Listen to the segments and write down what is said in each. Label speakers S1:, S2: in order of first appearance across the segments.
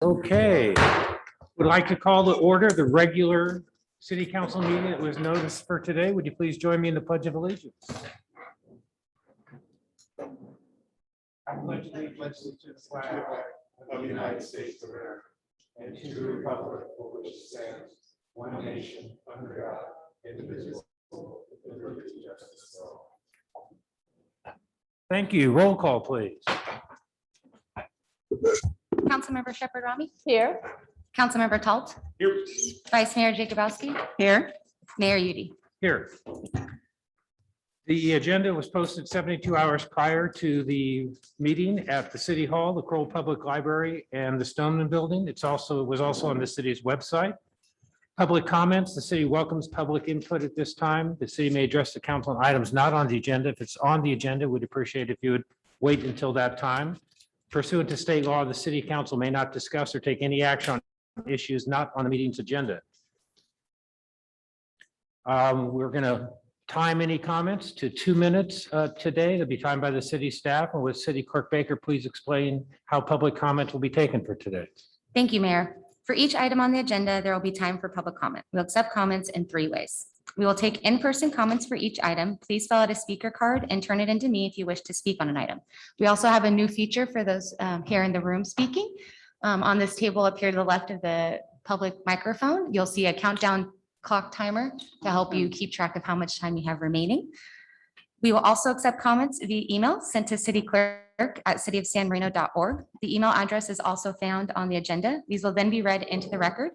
S1: Okay, would like to call to order the regular city council meeting that was noticed for today. Would you please join me in the Pledge of Allegiance? I pledge allegiance to the flag
S2: of the United States of America and to the republic for which it stands, one nation, under God, indivisible, with liberty and justice for all.
S1: Thank you. Roll call, please.
S3: Councilmember Shepherd Rami. Here. Councilmember Talt.
S2: Here.
S3: Vice Mayor Jacobowski. Here. Mayor Udi.
S1: Here. The agenda was posted 72 hours prior to the meeting at the City Hall, the Kroll Public Library, and the Stoneman Building. It was also on the city's website. Public comments, the city welcomes public input at this time. The city may address the council on items not on the agenda. If it's on the agenda, we'd appreciate if you would wait until that time. Pursuant to state law, the city council may not discuss or take any action on issues not on the meeting's agenda. We're going to time any comments to 2 minutes today. They'll be timed by the city staff. And with City Clerk Baker, please explain how public comment will be taken for today.
S3: Thank you, Mayor. For each item on the agenda, there will be time for public comment. We'll accept comments in 3 ways. We will take in-person comments for each item. Please fill out a speaker card and turn it into me if you wish to speak on an item. We also have a new feature for those here in the room speaking. On this table up here to the left of the public microphone, you'll see a countdown clock timer to help you keep track of how much time you have remaining. We will also accept comments via email sent to cityclerk@cityofsanmarino.org. The email address is also found on the agenda. These will then be read into the record.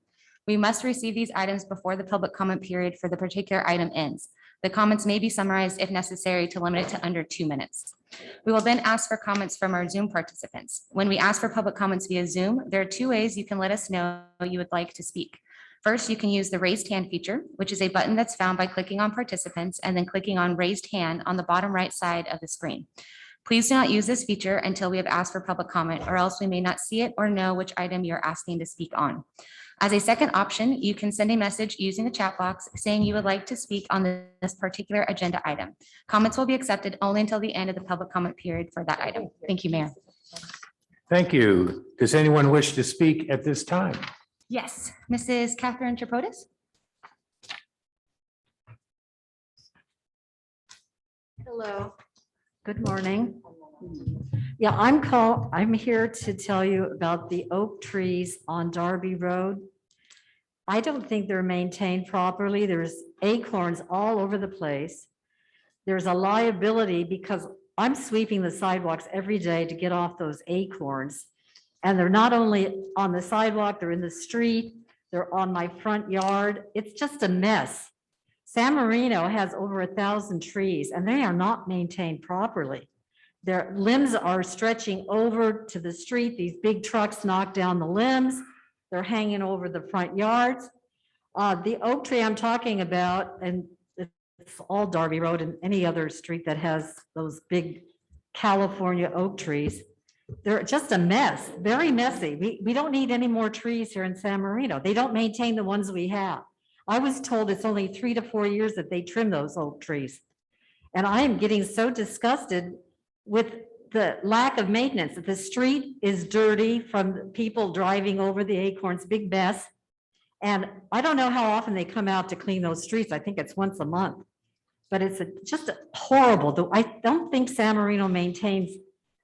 S3: We must receive these items before the public comment period for the particular item ends. The comments may be summarized if necessary to limit it to under 2 minutes. We will then ask for comments from our Zoom participants. When we ask for public comments via Zoom, there are 2 ways you can let us know you would like to speak. First, you can use the raised hand feature, which is a button that's found by clicking on participants and then clicking on raised hand on the bottom right side of the screen. Please do not use this feature until we have asked for public comment, or else we may not see it or know which item you're asking to speak on. As a second option, you can send a message using the chat box saying you would like to speak on this particular agenda item. Comments will be accepted only until the end of the public comment period for that item. Thank you, Mayor.
S1: Thank you. Does anyone wish to speak at this time?
S3: Yes, Mrs. Catherine Tripodis.
S4: Hello, good morning. Yeah, I'm here to tell you about the oak trees on Darby Road. I don't think they're maintained properly. There's acorns all over the place. There's a liability because I'm sweeping the sidewalks every day to get off those acorns. And they're not only on the sidewalk, they're in the street, they're on my front yard. It's just a mess. San Marino has over 1,000 trees and they are not maintained properly. Their limbs are stretching over to the street. These big trucks knock down the limbs. They're hanging over the front yards. The oak tree I'm talking about, and it's all Darby Road and any other street that has those big California oak trees. They're just a mess, very messy. We don't need any more trees here in San Marino. They don't maintain the ones we have. I was told it's only 3 to 4 years that they trim those oak trees. And I am getting so disgusted with the lack of maintenance. The street is dirty from people driving over the acorns, big mess. And I don't know how often they come out to clean those streets. I think it's once a month. But it's just horrible. I don't think San Marino maintains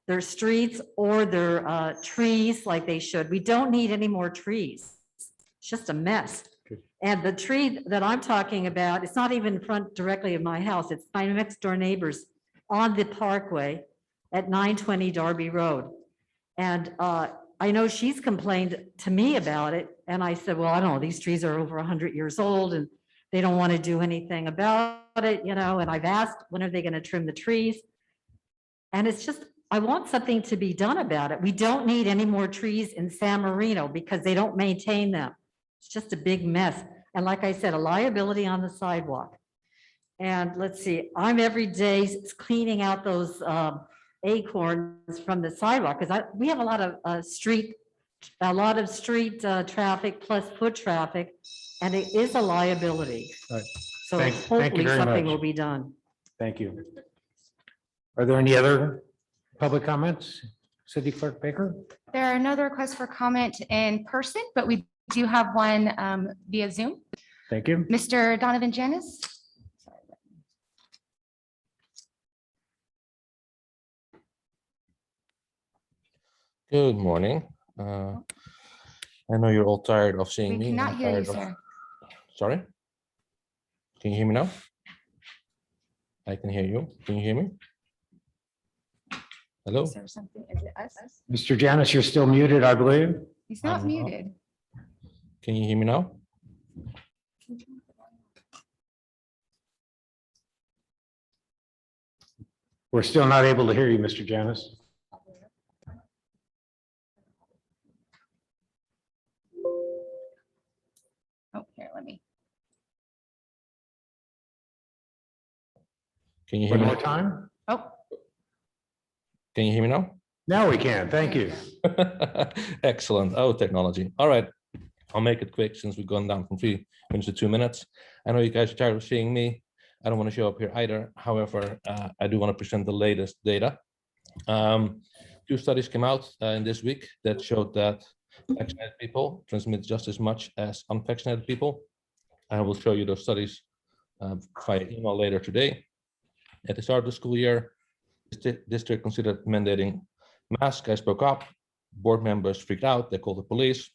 S4: their streets or their trees like they should. We don't need any more trees. It's just a mess.
S1: Good.
S4: And the tree that I'm talking about, it's not even in front directly of my house. It's my next door neighbors on the parkway at 920 Darby Road. And I know she's complained to me about it. And I said, well, I don't know, these trees are over 100 years old and they don't want to do anything about it, you know, and I've asked, when are they going to trim the trees? And it's just, I want something to be done about it. We don't need any more trees in San Marino because they don't maintain them. It's just a big mess. And like I said, a liability on the sidewalk. And let's see, I'm every day cleaning out those acorns from the sidewalk because we have a lot of street traffic plus foot traffic, and it is a liability.
S1: Right.
S4: So
S1: Thank you
S4: hopefully
S1: very
S4: something
S1: much.
S4: will be done.
S1: Thank you. Are there any other public comments? City Clerk Baker?
S3: There are no other requests for comment in person, but we do have one via Zoom.
S1: Thank you.
S3: Mr. Donovan Janis.
S5: Good morning. I know you're all tired of seeing
S3: We
S5: me.
S3: cannot
S5: I'm
S3: hear you,
S5: tired of-
S3: sir.
S5: Sorry? Can you hear me now? I can hear you. Can you hear me? Hello?
S3: Is there something? Is it us?
S1: Mr. Janis, you're still muted, I believe.
S3: He's not
S5: I'm not.
S3: muted.
S5: Can you hear me now?
S1: We're still not able to hear you, Mr. Janis.
S3: Oh, here, let me.
S5: Can you hear
S1: One
S5: me?
S1: more time?
S3: Oh,
S5: Can you hear me now?
S1: Now we can. Thank you.
S5: Excellent. Oh, technology. All right. I'll make it quick since we've gone down from 3 minutes to 2 minutes. I know you guys are tired of seeing me. I don't want to show up here either. However, I do want to present the latest data. Two studies came out in this week that showed that vaccinated people transmit just as much as unvaccinated people. I will show you those studies via email later today. At the start of the school year, the district considered mandating masks. I spoke up. Board members freaked out. They called the police.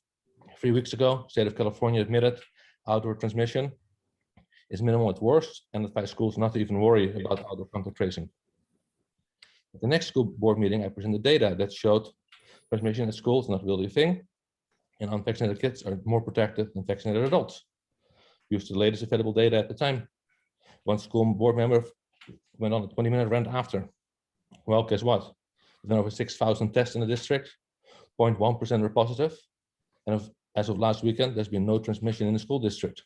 S5: 3 weeks ago, state of California admitted outdoor transmission is minimal at worst and advised schools not to even worry about outdoor contact tracing. At the next school board meeting, I presented data that showed transmission at school is not really a thing, and unvaccinated kids are more protected than vaccinated adults. Used the latest available data at the time. One school board member went on a 20-minute rant after. Well, guess what? There's been over 6,000 tests in the district, 0.1% were positive, and as of last weekend, there's been no transmission in the school district.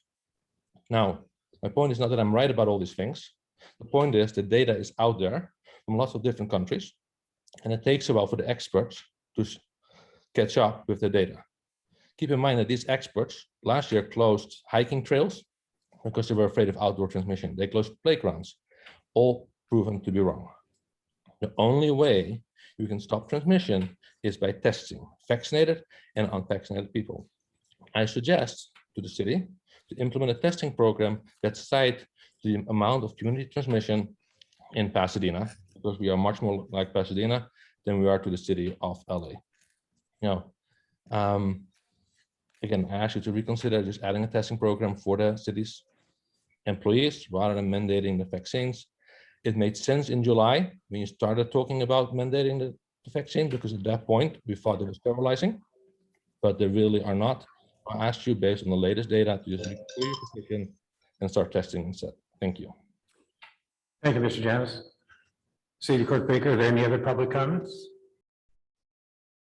S5: Now, my point is not that I'm right about all these things. The point is the data is out there from lots of different countries, and it takes a while for the experts to catch up with the data. Keep in mind that these experts last year closed hiking trails because they were afraid of outdoor transmission. They closed playgrounds, all proven to be wrong. The only way you can stop transmission is by testing vaccinated and unvaccinated people. I suggest to the city to implement a testing program that's tied to the amount of community transmission in Pasadena, because we are much more like Pasadena than we are to the city of LA. Now, again, I ask you to reconsider just adding a testing program for the city's employees rather than mandating the vaccines. It made sense in July when you started talking about mandating the vaccine, because at that point we thought it was sterilizing, but they really are not. I asked you based on the latest data to just reconsider your position and start testing instead. Thank you.
S1: Thank you, Mr. Janis. City Clerk Baker, are there any other public comments?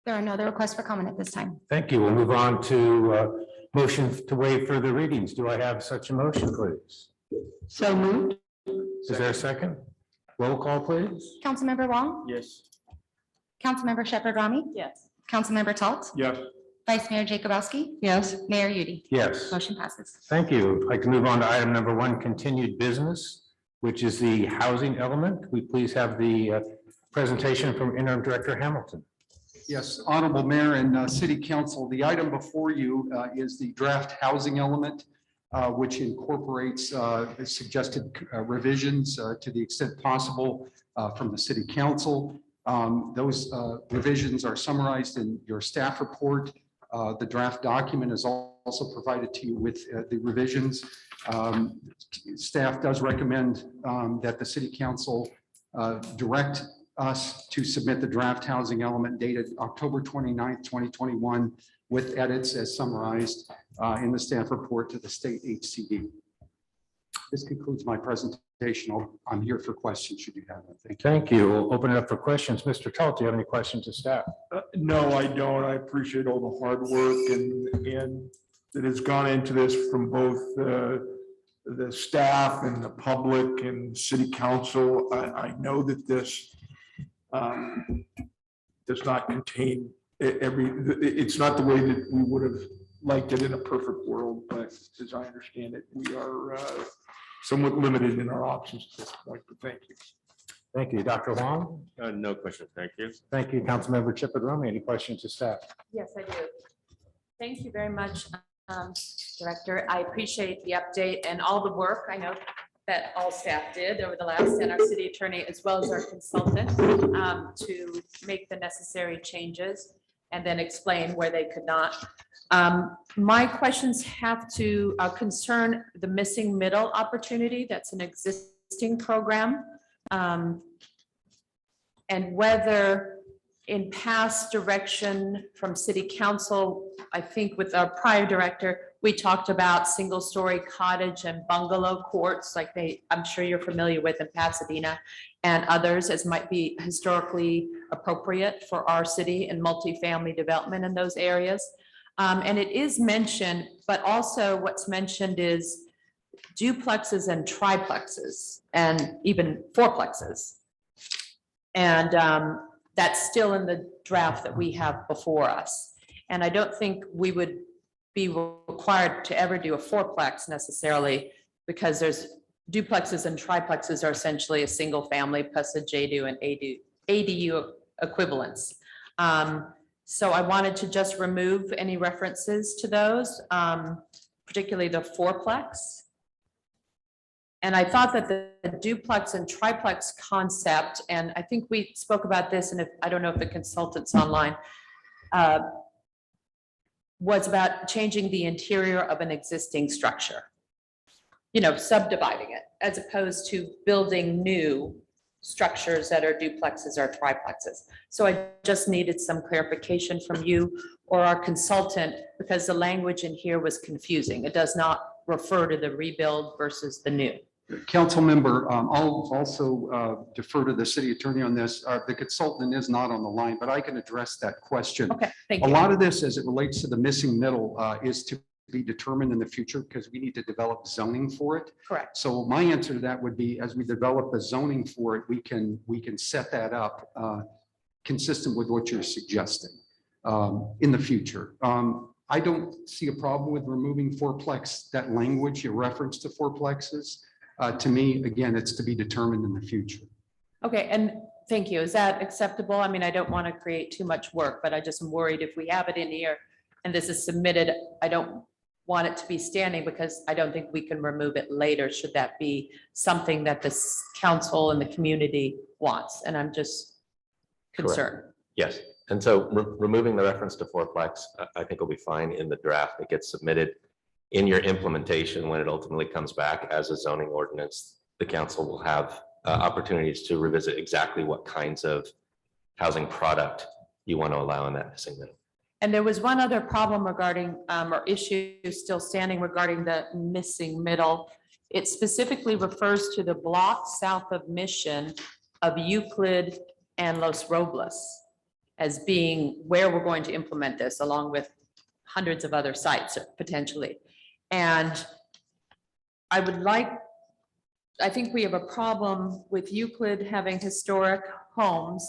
S3: there are no other requests for comment at this time.
S1: Thank you. We'll move on to motion to waive further readings. Do I have such a motion, please?
S6: So moved.
S1: Is there a second? Roll call, please.
S3: Councilmember Wong,
S2: Yes.
S3: Councilmember Shepherd Rami,
S6: Yes.
S3: Councilmember Talt,
S2: Yes.
S3: Vice Mayor Jacobowski,
S6: Yes.
S3: Mayor Udi.
S1: Yes.
S3: Motion passes.
S1: Thank you. I'd like to move on to item number 1, continued business, which is the housing element. We please have the presentation from Interim Director Hamilton.
S7: Yes, Honorable Mayor and City Council, the item before you is the draft housing element, which incorporates the suggested revisions to the extent possible from the City Council. Those revisions are summarized in your staff report. The draft document is also provided to you with the revisions. Staff does recommend that the City Council direct us to submit the draft housing element dated October 29th, 2021, with edits as summarized in the staff report to the state HCD. This concludes my presentation. I'm here for questions should you have them. Thank you.
S1: Thank you. We'll open it up for questions. Mr. Talt, do you have any questions of staff?
S2: No, I don't. I appreciate all the hard work and that has gone into this from both the staff and the public and city council. I know that this does not contain it's not the way that we would have liked it in a perfect world, but as I understand it, we are somewhat limited in our options at this point, but thank you.
S1: Thank you. Dr. Huang?
S6: No questions, thank you.
S1: Thank you, Councilmember Chipperome. Any questions to staff?
S8: Yes, I do. Thank you very much, Director. I appreciate the update and all the work I know that all staff did over the last, and our city attorney as well as our consultant to make the necessary changes and then explain where they could not. My questions have to concern the missing middle opportunity. That's an existing program. And whether in past direction from city council, I think with our prior director, we talked about single-story cottage and bungalow courts like I'm sure you're familiar with in Pasadena and others as might be historically appropriate for our city and multifamily development in those areas. And it is mentioned, but also what's mentioned is duplexes and triplexes and even fourplexes. And that's still in the draft that we have before us. And I don't think we would be required to ever do a fourplex necessarily because there's duplexes and triplexes are essentially a single family plus a JDU and ADU equivalents. So I wanted to just remove any references to those, particularly the fourplex. And I thought that the duplex and triplex concept, and I think we spoke about this, and I don't know if the consultant's online, was about changing the interior of an existing structure. You know, subdividing it, as opposed to building new structures that are duplexes or triplexes. So I just needed some clarification from you or our consultant, because the language in here was confusing. It does not refer to the rebuild versus the new.
S7: Council member, I'll also defer to the city attorney on this. The consultant is not on the line, but I can address that question.
S8: Okay, thank
S7: A
S8: you.
S7: lot of this, as it relates to the missing middle, is to be determined in the future because we need to develop zoning for it.
S8: Correct.
S7: So my answer to that would be, as we develop the zoning for it, we can set that up consistent with what you're suggesting in the future. I don't see a problem with removing fourplex, that language, your reference to fourplexes. To me, again, it's to be determined in the future.
S8: Okay, and thank you. Is that acceptable? I mean, I don't want to create too much work, but I just am worried if we have it in here and this is submitted, I don't want it to be standing because I don't think we can remove it later. Should that be something that this council and the community wants? And I'm just concerned.
S6: Yes, and so removing the reference to fourplex, I think will be fine in the draft that gets submitted. In your implementation, when it ultimately comes back as a zoning ordinance, the council will have opportunities to revisit exactly what kinds of housing product you want to allow in that missing middle.
S8: And there was one other problem regarding, or issue still standing regarding the missing middle. It specifically refers to the block south of Mission of Euclid and Los Robles as being where we're going to implement this, along with hundreds of other sites potentially. And I think we have a problem with Euclid having historic homes,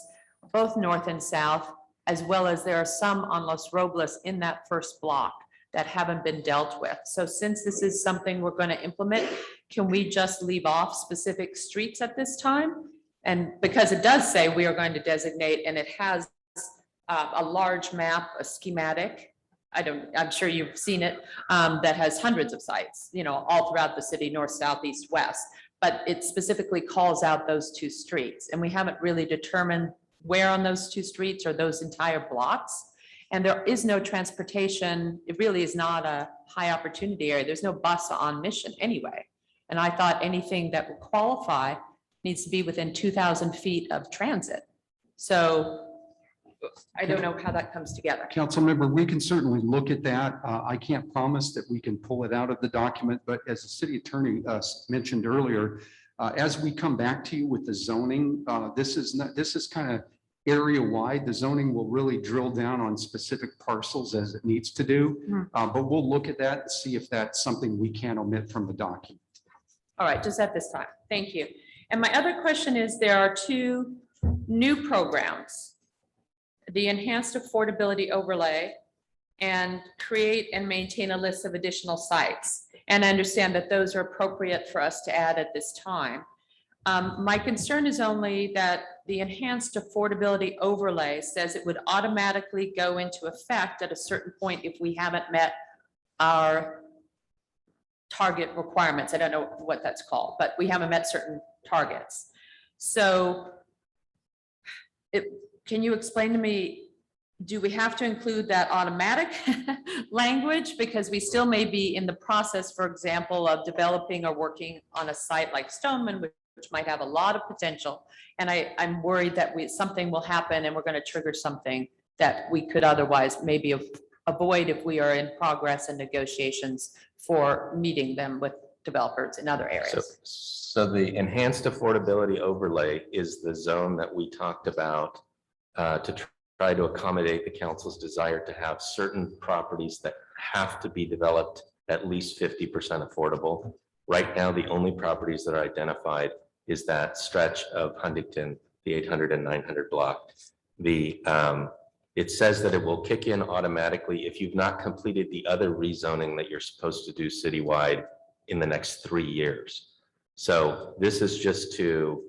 S8: both north and south, as well as there are some on Los Robles in that first block that haven't been dealt with. So since this is something we're going to implement, can we just leave off specific streets at this time? And because it does say we are going to designate, and it has a large map, a schematic, I'm sure you've seen it, that has hundreds of sites, you know, all throughout the city, north, south, east, west, but it specifically calls out those two streets. And we haven't really determined where on those two streets or those entire blocks. And there is no transportation. It really is not a high opportunity area. There's no bus on Mission anyway. And I thought anything that would qualify needs to be within 2,000 feet of transit. So I don't know how that comes together.
S7: Council member, we can certainly look at that. I can't promise that we can pull it out of the document, but as the city attorney mentioned earlier, as we come back to you with the zoning, this is kind of area wide. The zoning will really drill down on specific parcels as it needs to do. But we'll look at that and see if that's something we can omit from the document.
S8: All right, just at this time. Thank you. And my other question is, there are two new programs, the Enhanced Affordability Overlay and Create and Maintain a List of Additional Sites. And I understand that those are appropriate for us to add at this time. My concern is only that the enhanced affordability overlay says it would automatically go into effect at a certain point if we haven't met our target requirements. I don't know what that's called, but we haven't met certain targets. So can you explain to me, do we have to include that automatic language? Because we still may be in the process, for example, of developing or working on a site like Stoneman, which might have a lot of potential. And I'm worried that something will happen and we're going to trigger something that we could otherwise maybe avoid if we are in progress and negotiations for meeting them with developers in other areas.
S6: So the enhanced affordability overlay is the zone that we talked about to try to accommodate the council's desire to have certain properties that have to be developed at least 50% affordable. Right now, the only properties that are identified is that stretch of Huntington, the 800 and 900 block. It says that it will kick in automatically if you've not completed the other rezoning that you're supposed to do citywide in the next 3 years. So this is just to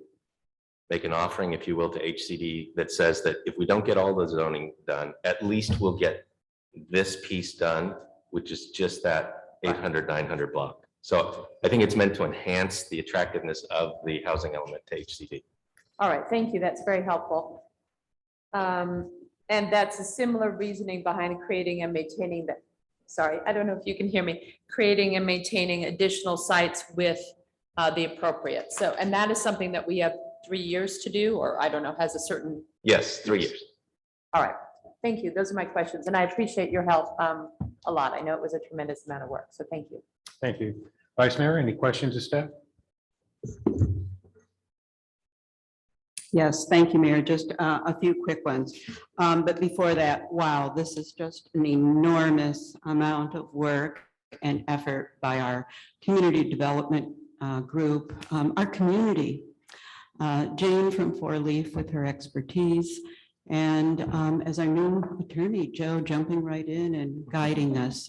S6: make an offering, if you will, to HCD that says that if we don't get all the zoning done, at least we'll get this piece done, which is just that 800, 900 block. So I think it's meant to enhance the attractiveness of the housing element to HCD.
S8: All right, thank you. That's very helpful. And that's a similar reasoning behind creating and maintaining that. Sorry, I don't know if you can hear me. Creating and maintaining additional sites with the appropriate. So, and that is something that we have 3 years to do, or I don't know, has a certain.
S6: Yes, 3 years.
S8: All right, thank you. Those are my questions. And I appreciate your help a lot. I know it was a tremendous amount of work. So thank you.
S1: Thank you. Vice Mayor, any questions of staff?
S9: Yes, thank you, Mayor. Just a few quick ones. But before that, wow, this is just an enormous amount of work and effort by our community development group, our community. Jane from Four Leaf with her expertise, and as our new attorney, Joe, jumping right in and guiding us.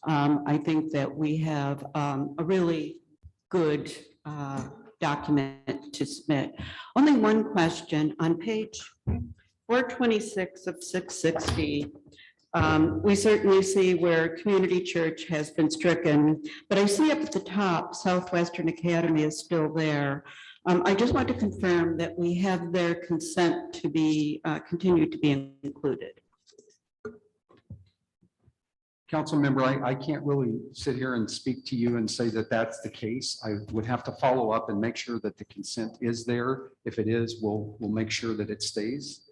S9: I think that we have a really good document to submit. Only one question on page 426 of 660. We certainly see where community church has been stricken, but I see up at the top, Southwestern Academy is still there. I just want to confirm that we have their consent to be continue to be included.
S7: Council member, I can't really sit here and speak to you and say that that's the case. I would have to follow up and make sure that the consent is there. If it is, we'll make sure that it stays.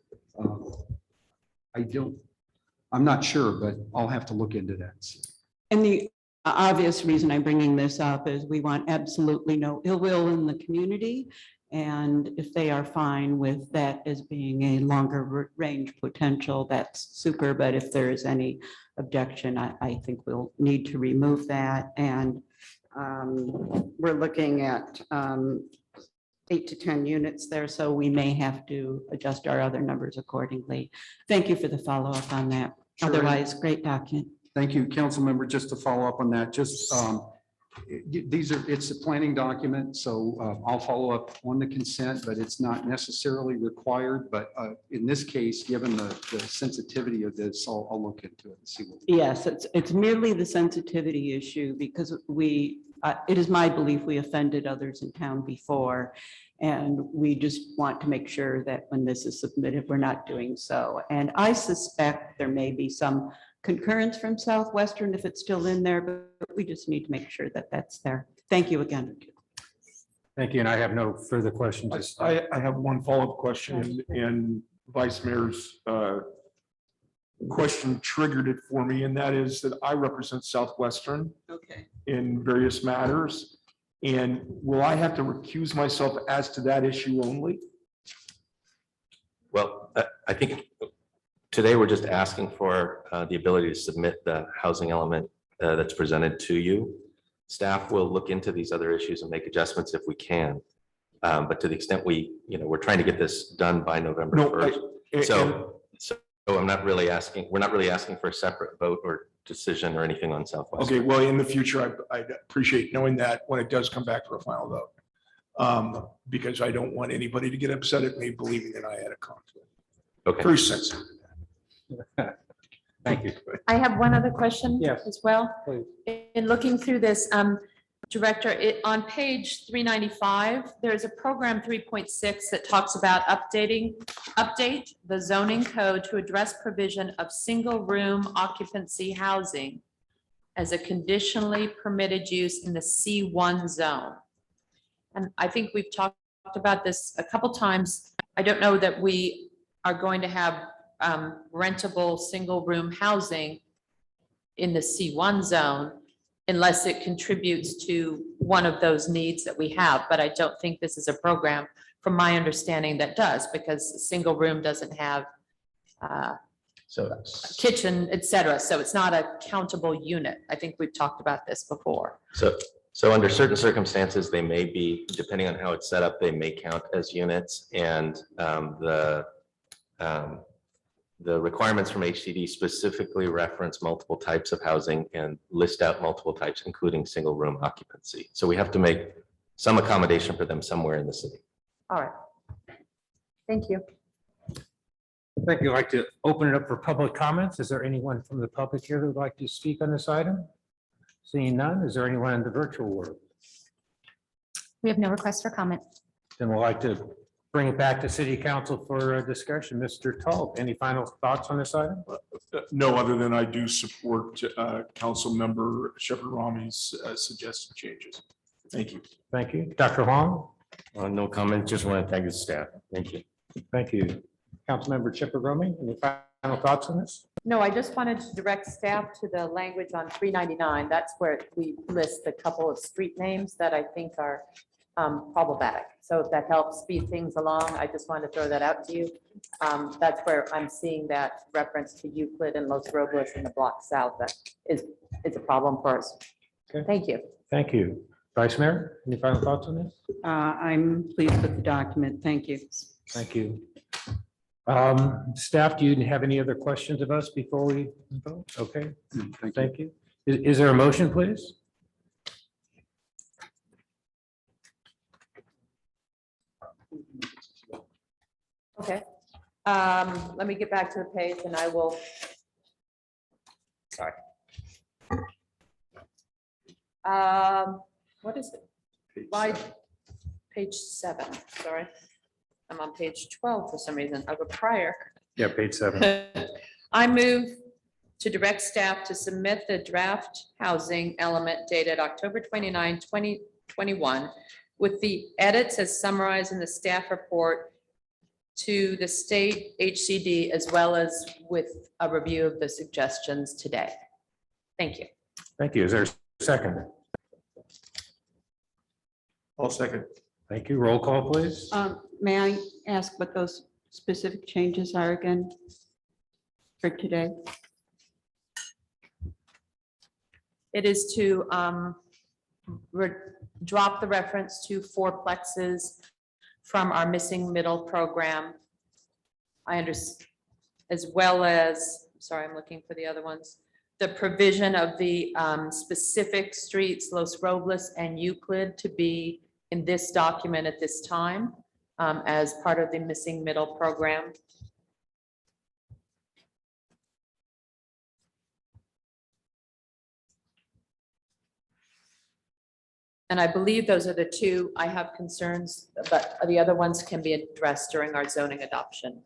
S7: I'm not sure, but I'll have to look into that.
S9: And the obvious reason I'm bringing this up is we want absolutely no ill will in the community. And if they are fine with that as being a longer range potential, that's super. But if there is any objection, I think we'll need to remove that. And we're looking at 8 to 10 units there, so we may have to adjust our other numbers accordingly. Thank you for the follow-up on that.
S7: Sure.
S9: Otherwise, great document.
S7: Thank you, council member. Just to follow up on that, it's a planning document, so I'll follow up on the consent, but it's not necessarily required. But in this case, given the sensitivity of this, I'll look into it and see what.
S9: Yes, it's merely the sensitivity issue because it is my belief we offended others in town before. And we just want to make sure that when this is submitted, we're not doing so. And I suspect there may be some concurrence from Southwestern if it's still in there, but we just need to make sure that that's there. Thank you again.
S1: Thank you. And I have no further questions.
S2: I have one follow-up question, and Vice Mayor's question triggered it for me, and that is that I represent Southwestern in various matters. And will I have to recuse myself as to that issue only?
S6: Well, I think today we're just asking for the ability to submit the housing element that's presented to you. Staff will look into these other issues and make adjustments if we can. But to the extent we're trying to get this done by November 1st. So I'm not really asking, we're not really asking for a separate vote or decision or anything on Southwest.
S2: Okay, well, in the future, I'd appreciate knowing that when it does come back for a final vote. because I don't want anybody to get upset at me believing that I had a conflict.
S6: Okay.
S2: Very sensitive.
S1: Thank you.
S8: I have one other question
S1: Yes.
S8: as well.
S1: Please.
S8: In looking through this, Director, on page 395, there's a program 3.6 that talks about update the zoning code to address provision of single room occupancy housing as a conditionally permitted use in the C1 zone. And I think we've talked about this a couple times. I don't know that we are going to have rentable single room housing in the C1 zone unless it contributes to one of those needs that we have. But I don't think this is a program, from my understanding, that does, because a single room doesn't have
S6: So
S8: kitchen, et cetera. So it's not a countable unit. I think we've talked about this before.
S6: So under certain circumstances, they may be, depending on how it's set up, they may count as units. And the requirements from HCD specifically reference multiple types of housing and list out multiple types, including single room occupancy. So we have to make some accommodation for them somewhere in the city.
S8: All right. Thank you.
S1: Thank you. I'd like to open it up for public comments. Is there anyone from the public here who would like to speak on this item? Seeing none, is there anyone in the virtual world?
S3: We have no requests for comment.
S1: Then we'd like to bring it back to city council for a discussion. Mr. Tull, any final thoughts on this item?
S2: No, other than I do support Council Member Shepherd Rami's suggested changes. Thank you.
S1: Thank you. Dr. Huang?
S10: No comment, just want to thank the staff. Thank you.
S1: Thank you. Councilmember Chipper Romy, any final thoughts on this?
S8: No, I just wanted to direct staff to the language on 399. That's where we list a couple of street names that I think are problematic. So if that helps speed things along, I just wanted to throw that out to you. That's where I'm seeing that reference to Euclid and Los Robles in the block south. That is a problem for us.
S1: Okay.
S8: Thank you.
S1: Thank you. Vice Mayor, any final thoughts on this?
S9: I'm pleased with the document. Thank you.
S1: Thank you. Staff, do you have any other questions of us before we vote? Okay, thank you. Is there a motion, please?
S8: Okay. Let me get back to the page and I will. Sorry. What is it? Page 7, sorry. I'm on page 12 for some reason of a prior.
S1: Yeah, page 7.
S8: I move to direct staff to submit the draft housing element dated October 29, 2021 with the edits as summarized in the staff report to the state HCD, as well as with a review of the suggestions today. Thank you.
S1: Thank you. Is there a second?
S2: I'll second.
S1: Thank you. Roll call, please.
S9: May I ask what those specific changes are again for today?
S8: It is to drop the reference to fourplexes from our missing middle program. I understand, as well as, sorry, I'm looking for the other ones. The provision of the specific streets, Los Robles and Euclid, to be in this document at this time as part of the missing middle program. And I believe those are the two I have concerns, but the other ones can be addressed during our zoning adoption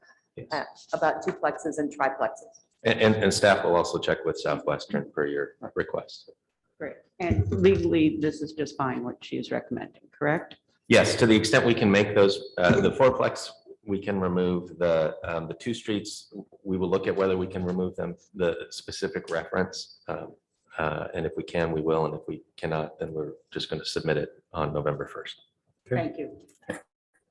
S8: about duplexes and triplexes.
S6: And staff will also check with Southwestern per your request.
S8: Great.
S9: And legally, this is just fine, what she is recommending, correct?
S6: Yes, to the extent we can make those, the fourplex, we can remove the two streets. We will look at whether we can remove them, the specific reference. And if we can, we will. And if we cannot, then we're just going to submit it on November 1st.
S1: Okay.
S9: Thank you.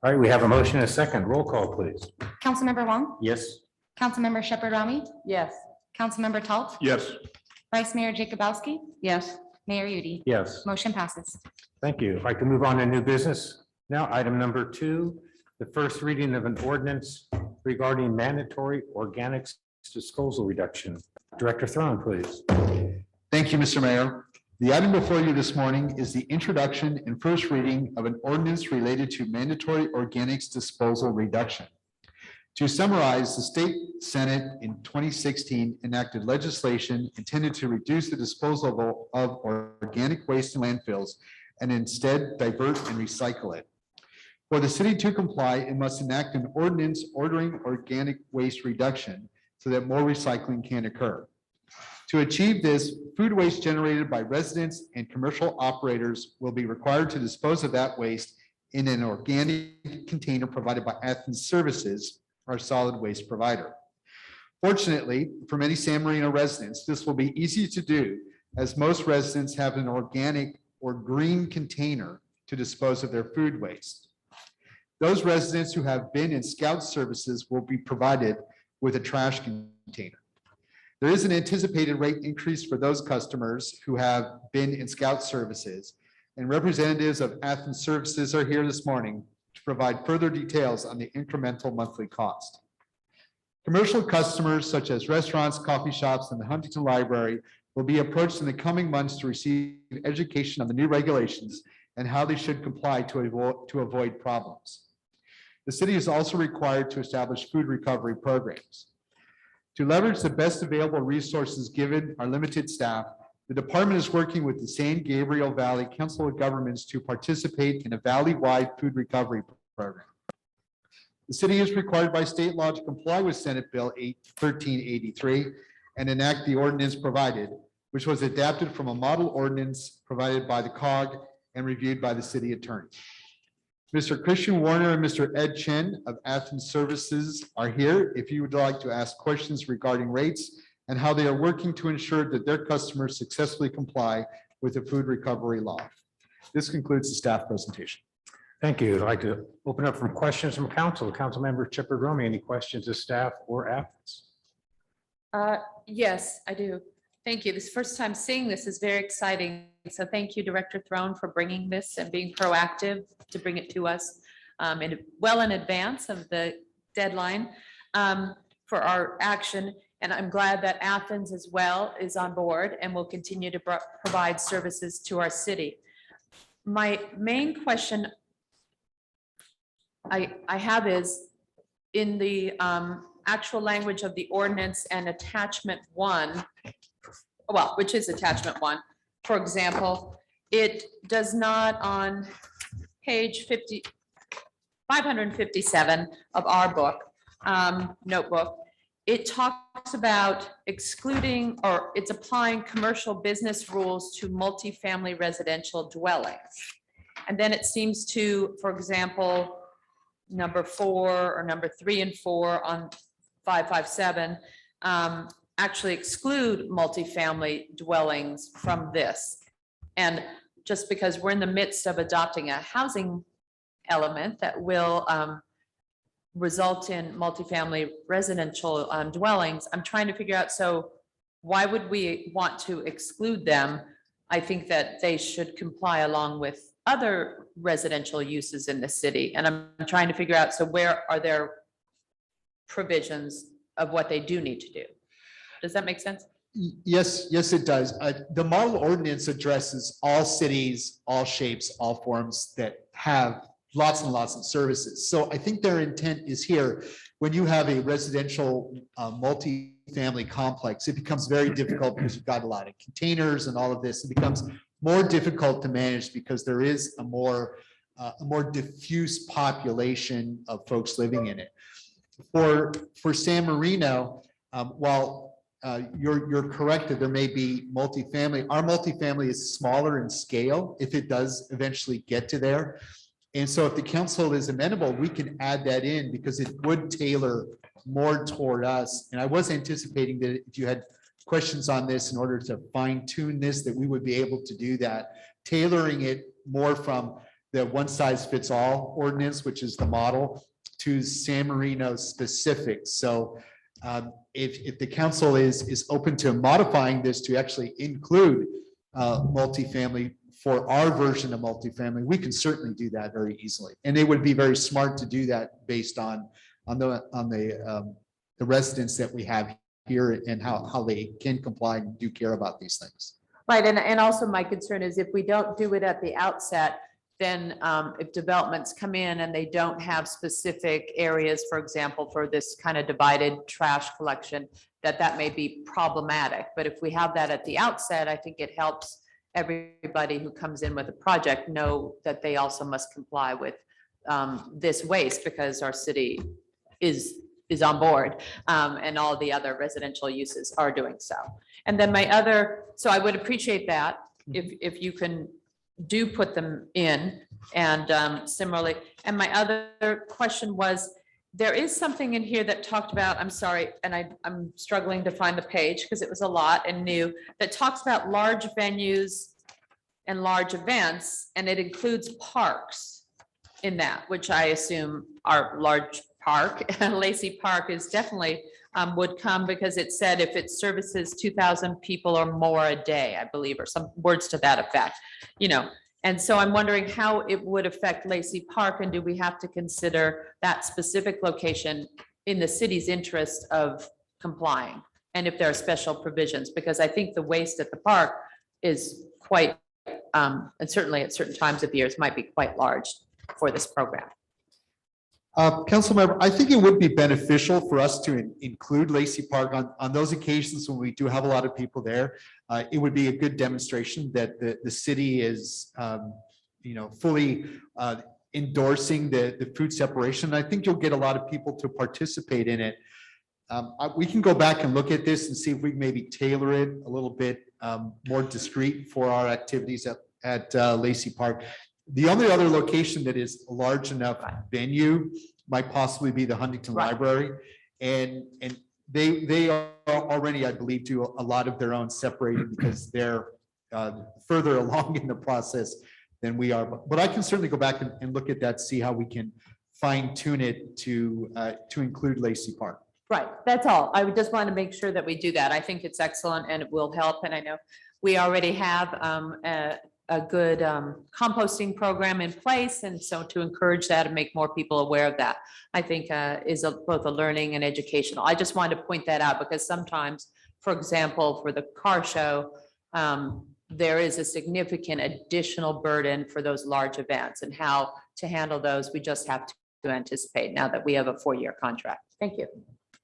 S1: All right, we have a motion and a second. Roll call, please.
S3: Councilmember Wong,
S1: Yes.
S3: Councilmember Shepherd Rami,
S8: Yes.
S3: Councilmember Talt,
S2: Yes.
S3: Vice Mayor Jacobowski,
S9: Yes.
S3: Mayor Udi.
S1: Yes.
S3: Motion passes.
S1: Thank you. I'd like to move on to new business. Now, item number 2, the first reading of an ordinance regarding mandatory organics disposal reduction. Director Thron, please.
S7: Thank you, Mr. Mayor.
S11: The item before you this morning is the introduction and first reading of an ordinance related to mandatory organics disposal reduction. To summarize, the state Senate in 2016 enacted legislation intended to reduce the disposal of organic waste in landfills and instead divert and recycle it. For the city to comply, it must enact an ordinance ordering organic waste reduction so that more recycling can occur. To achieve this, food waste generated by residents and commercial operators will be required to dispose of that waste in an organic container provided by Athens Services, our solid waste provider. Fortunately, for many San Marino residents, this will be easy to do as most residents have an organic or green container to dispose of their food waste. Those residents who have been in Scout Services will be provided with a trash container. There is an anticipated rate increase for those customers who have been in Scout Services, and representatives of Athens Services are here this morning to provide further details on the incremental monthly cost. Commercial customers such as restaurants, coffee shops, and the Huntington Library will be approached in the coming months to receive education on the new regulations and how they should comply to avoid problems. The city is also required to establish food recovery programs. To leverage the best available resources given our limited staff, the department is working with the San Gabriel Valley Council of Governments to participate in a valley-wide food recovery program. The city is required by state law to comply with Senate Bill 1383 and enact the ordinance provided, which was adapted from a model ordinance provided by the COG and reviewed by the city attorney. Mr. Christian Warner and Mr. Ed Chen of Athens Services are here if you would like to ask questions regarding rates and how they are working to ensure that their customers successfully comply with the food recovery law. This concludes the staff presentation.
S1: Thank you. I'd like to open up from questions from council. Councilmember Chipper Romy, any questions of staff or Athens?
S8: Yes, I do. Thank you. This first time seeing this is very exciting. So thank you, Director Throne, for bringing this and being proactive to bring it to us well in advance of the deadline for our action. And I'm glad that Athens as well is on board and will continue to provide services to our city. My main question I have is in the actual language of the ordinance and attachment 1, well, which is attachment 1. For example, it does not on page 557 of our book, notebook, it talks about excluding or it's applying commercial business rules to multifamily residential dwellings. And then it seems to, for example, number 4 or number 3 and 4 on 557 actually exclude multifamily dwellings from this. And just because we're in the midst of adopting a housing element that will result in multifamily residential dwellings, I'm trying to figure out, so why would we want to exclude them? I think that they should comply along with other residential uses in the city. And I'm trying to figure out, so where are there provisions of what they do need to do? Does that make sense?
S11: Yes, it does. The model ordinance addresses all cities, all shapes, all forms that have lots and lots of services. So I think their intent is here. When you have a residential multi-family complex, it becomes very difficult because you've got a lot of containers and all of this. It becomes more difficult to manage because there is a more diffuse population of folks living in it. For San Marino, while you're correct that there may be multifamily, our multifamily is smaller in scale if it does eventually get to there. And so if the council is amenable, we can add that in because it would tailor more toward us. And I was anticipating that if you had questions on this in order to fine tune this, that we would be able to do that, tailoring it more from the one size fits all ordinance, which is the model, to San Marino specific. So if the council is open to modifying this to actually include multifamily for our version of multifamily, we can certainly do that very easily. And it would be very smart to do that based on the residents that we have here and how they can comply and do care about these things.
S8: Right, and also my concern is if we don't do it at the outset, then if developments come in and they don't have specific areas, for example, for this kind of divided trash collection, that may be problematic. But if we have that at the outset, I think it helps everybody who comes in with a project know that they also must comply with this waste, because our city is on board, and all the other residential uses are doing so. And then so I would appreciate that if you can do put them in, and similarly. And my other question was, there is something in here that talked about, I'm sorry, and I'm struggling to find the page because it was a lot and new, that talks about large venues and large events, and it includes parks in that, which I assume are large park. Lacey Park is definitely would come, because it said if it services 2,000 people or more a day, I believe, or some words to that effect, And so I'm wondering how it would affect Lacey Park, and do we have to consider that specific location in the city's interest of complying? And if there are special provisions, because I think the waste at the park is quite, and certainly at certain times of years might be quite large for this program.
S11: Councilmember, I think it would be beneficial for us to include Lacey Park on those occasions when we do have a lot of people there. It would be a good demonstration that the city is, fully endorsing the food separation. I think you'll get a lot of people to participate in it. We can go back and look at this and see if we can maybe tailor it a little bit more discreet for our activities at Lacey Park. The only other location that is a large enough venue might possibly be the Huntington
S8: Right.
S11: Library. And they are already, I believe, do a lot of their own separating because they're further along in the process than we are. But I can certainly go back and look at that, see how we can fine tune it to include Lacey Park.
S8: Right, that's all. I would just want to make sure that we do that. I think it's excellent and it will help. And I know we already have a good composting program in place. And so to encourage that and make more people aware of that, I think is both a learning and educational. I just wanted to point that out because sometimes, for example, for the car show, there is a significant additional burden for those large events, and how to handle those, we just have to anticipate now that we have a 4-year contract. Thank you.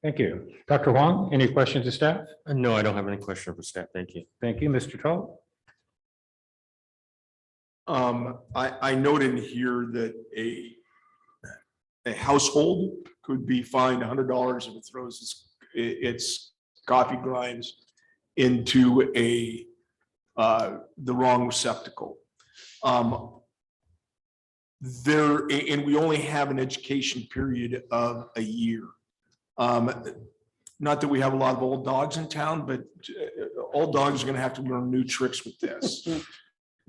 S1: Thank you. Dr. Huang, any questions to staff?
S10: No, I don't have any question for staff. Thank you.
S1: Thank you, Mr. Toll.
S2: I note in here that a household could be fined $100 if it throws its coffee grinds into the wrong receptacle. And we only have an education period of a year. Not that we have a lot of old dogs in town, but old dogs are going to have to learn new tricks with this.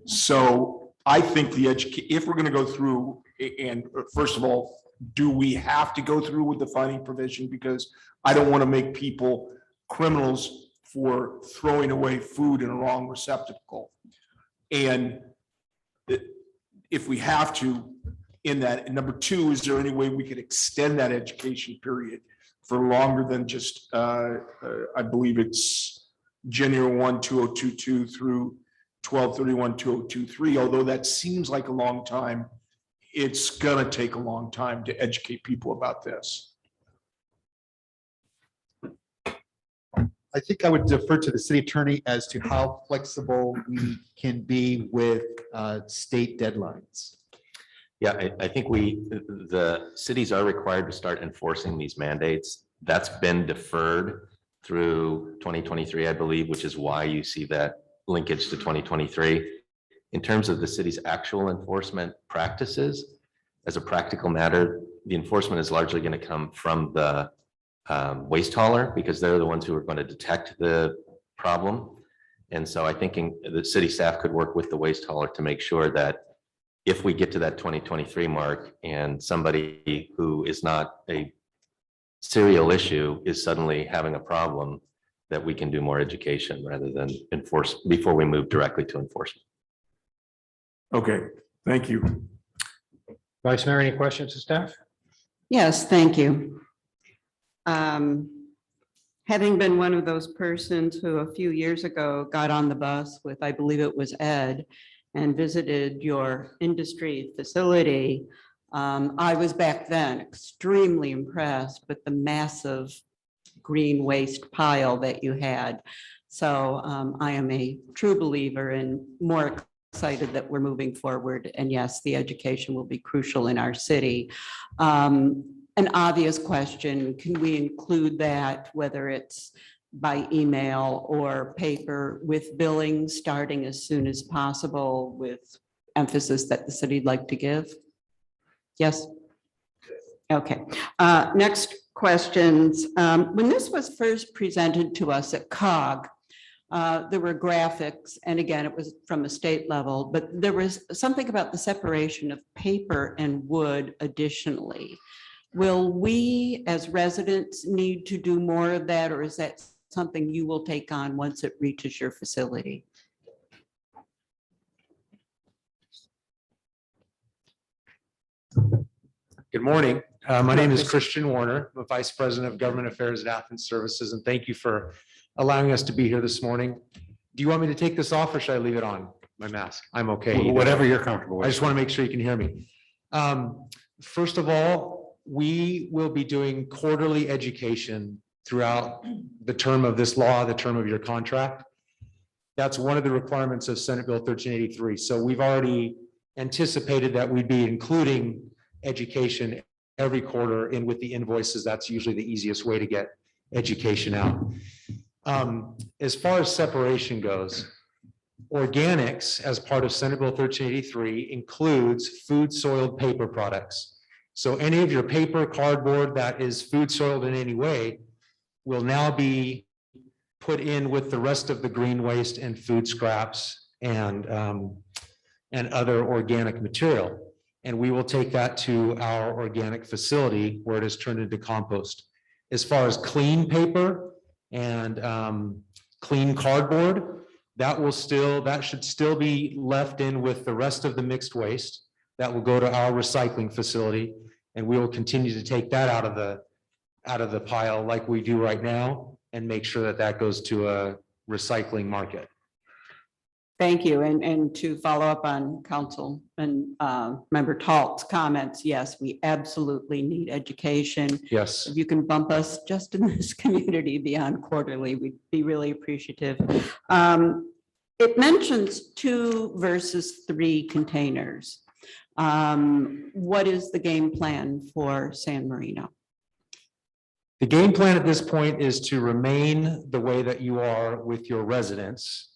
S2: So I think if we're going to go through, and first of all, do we have to go through with the fining provision? Because I don't want to make people criminals for throwing away food in a wrong receptacle. And if we have to, in that, and number two, is there any way we could extend that education period for longer than just, I believe it's January 1, 2022 through 12/31, 2023, although that seems like a long time, it's gonna take a long time to educate people about this.
S11: I think I would defer to the city attorney as to how flexible we can be with state deadlines.
S6: Yeah, I think the cities are required to start enforcing these mandates. That's been deferred through 2023, I believe, which is why you see that linkage to 2023. In terms of the city's actual enforcement practices, as a practical matter, the enforcement is largely going to come from the waste hauler, because they're the ones who are going to detect the problem. And so I think the city staff could work with the waste hauler to make sure that if we get to that 2023 mark and somebody who is not a serial issue is suddenly having a problem, that we can do more education rather than enforce before we move directly to enforcement.
S2: Okay, thank you.
S1: Vice Mayor, any questions to staff?
S9: Yes, thank you. having been one of those persons who a few years ago got on the bus with, I believe it was Ed, and visited your industry facility, I was back then extremely impressed with the massive green waste pile that you had. So I am a true believer and more excited that we're moving forward. And yes, the education will be crucial in our city. An obvious question, can we include that, whether it's by email or paper, with billing starting as soon as possible, with emphasis that the city'd like to give? Yes? Okay. Next questions. When this was first presented to us at COG, there were graphics, and again, it was from a state level, but there was something about the separation of paper and wood additionally. Will we as residents need to do more of that, or is that something you will take on once it reaches your facility?
S12: Good morning. My name is Christian Warner. I'm a Vice President of Government Affairs at Athens Services, and thank you for allowing us to be here this morning. Do you want me to take this off or should I leave it on, my mask? I'm okay. either
S10: Whatever
S12: way.
S10: you're comfortable with.
S12: I just want to make sure you can hear me. First of all, we will be doing quarterly education throughout the term of this law, the term of your contract. That's one of the requirements of Senate Bill 1383. So we've already anticipated that we'd be including education every quarter, and with the invoices, that's usually the easiest way to get education out. As far as separation goes, organics as part of Senate Bill 1383 includes food soiled paper products. So any of your paper, cardboard that is food soiled in any way will now be put in with the rest of the green waste and food scraps and other organic material. And we will take that to our organic facility where it is turned into compost. As far as clean paper and clean cardboard, that should still be left in with the rest of the mixed waste. That will go to our recycling facility, and we will continue to take that out of the pile like we do right now and make sure that that goes to a recycling market.
S9: Thank you. And to follow up on Council and Member Talt's comments, yes, we absolutely need education.
S12: Yes.
S9: If you can bump us just in this community beyond quarterly, we'd be really appreciative. It mentions 2 versus 3 containers. What is the game plan for San Marino?
S12: The game plan at this point is to remain the way that you are with your residents.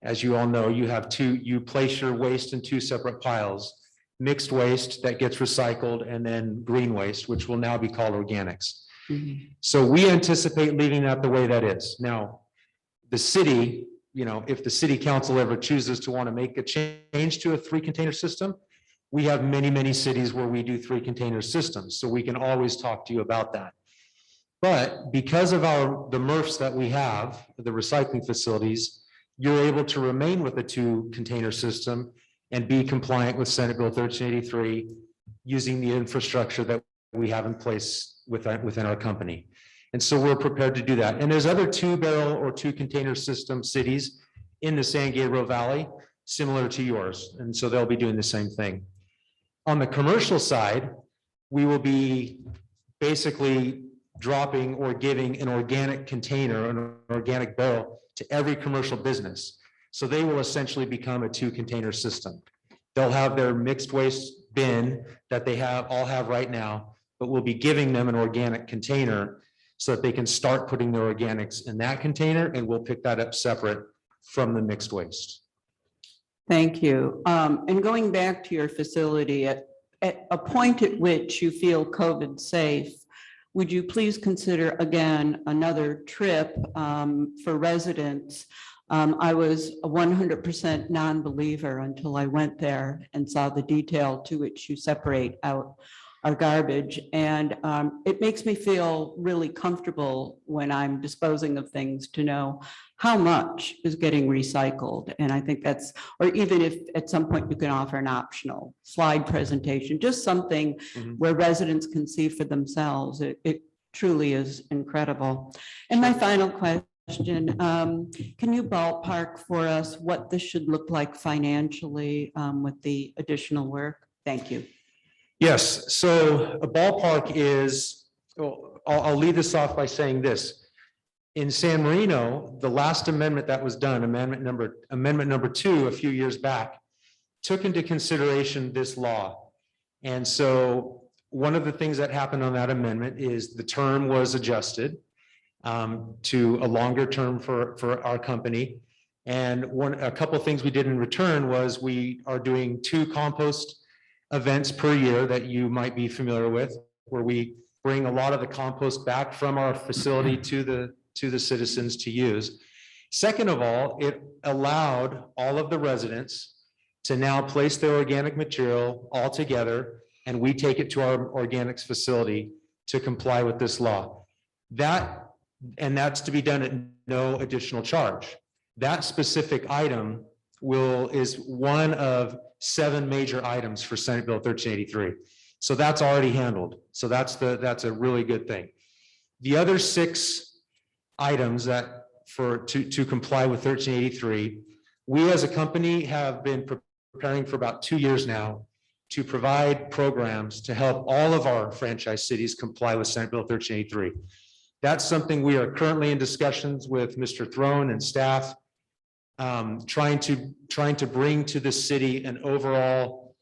S12: As you all know, you place your waste in 2 separate piles, mixed waste that gets recycled, and then green waste, which will now be called organics. So we anticipate leaving that the way that is. Now, the city, if the city council ever chooses to want to make a change to a 3 container system, we have many, many cities where we do 3 container systems. So we can always talk to you about that. But because of the MRFs that we have, the recycling facilities, you're able to remain with a 2 container system and be compliant with Senate Bill 1383 using the infrastructure that we have in place within our company. And so we're prepared to do that. And there's other 2-barrel or 2 container system cities in the San Gabriel Valley, similar to yours. And so they'll be doing the same thing. On the commercial side, we will be basically dropping or giving an organic container, an organic barrel to every commercial business. So they will essentially become a 2 container system. They'll have their mixed waste bin that they all have right now, but we'll be giving them an organic container so that they can start putting their organics in that container, and we'll pick that up separate from the mixed waste.
S9: Thank you. And going back to your facility, at a point at which you feel COVID safe, would you please consider again another trip for residents? I was a 100% non-believer until I went there and saw the detail to which you separate out our garbage. And it makes me feel really comfortable when I'm disposing of things to know how much is getting recycled. And I think that's, or even if at some point you can offer an optional slide presentation, just something where residents can see for themselves. It truly is incredible. And my final question, can you ballpark for us what this should look like financially with the additional work? Thank you.
S12: Yes, so a ballpark is, well, I'll lead this off by saying this. In San Marino, the last amendment that was done, amendment number 2, a few years back, took into consideration this law. And so one of the things that happened on that amendment is the term was adjusted to a longer term for our company. And a couple of things we did in return was we are doing 2 compost events per year that you might be familiar with, where we bring a lot of the compost back from our facility to the citizens to use. Second of all, it allowed all of the residents to now place their organic material all together, and we take it to our organics facility to comply with this law. That's to be done at no additional charge. That specific item is one of 7 major items for Senate Bill 1383. So that's already handled. So that's a really good thing. The other 6 items that to comply with 1383, we as a company have been preparing for about 2 years now to provide programs to help all of our franchise cities comply with Senate Bill 1383. That's something we are currently in discussions with Mr. Throne and staff, trying to bring to the city an overall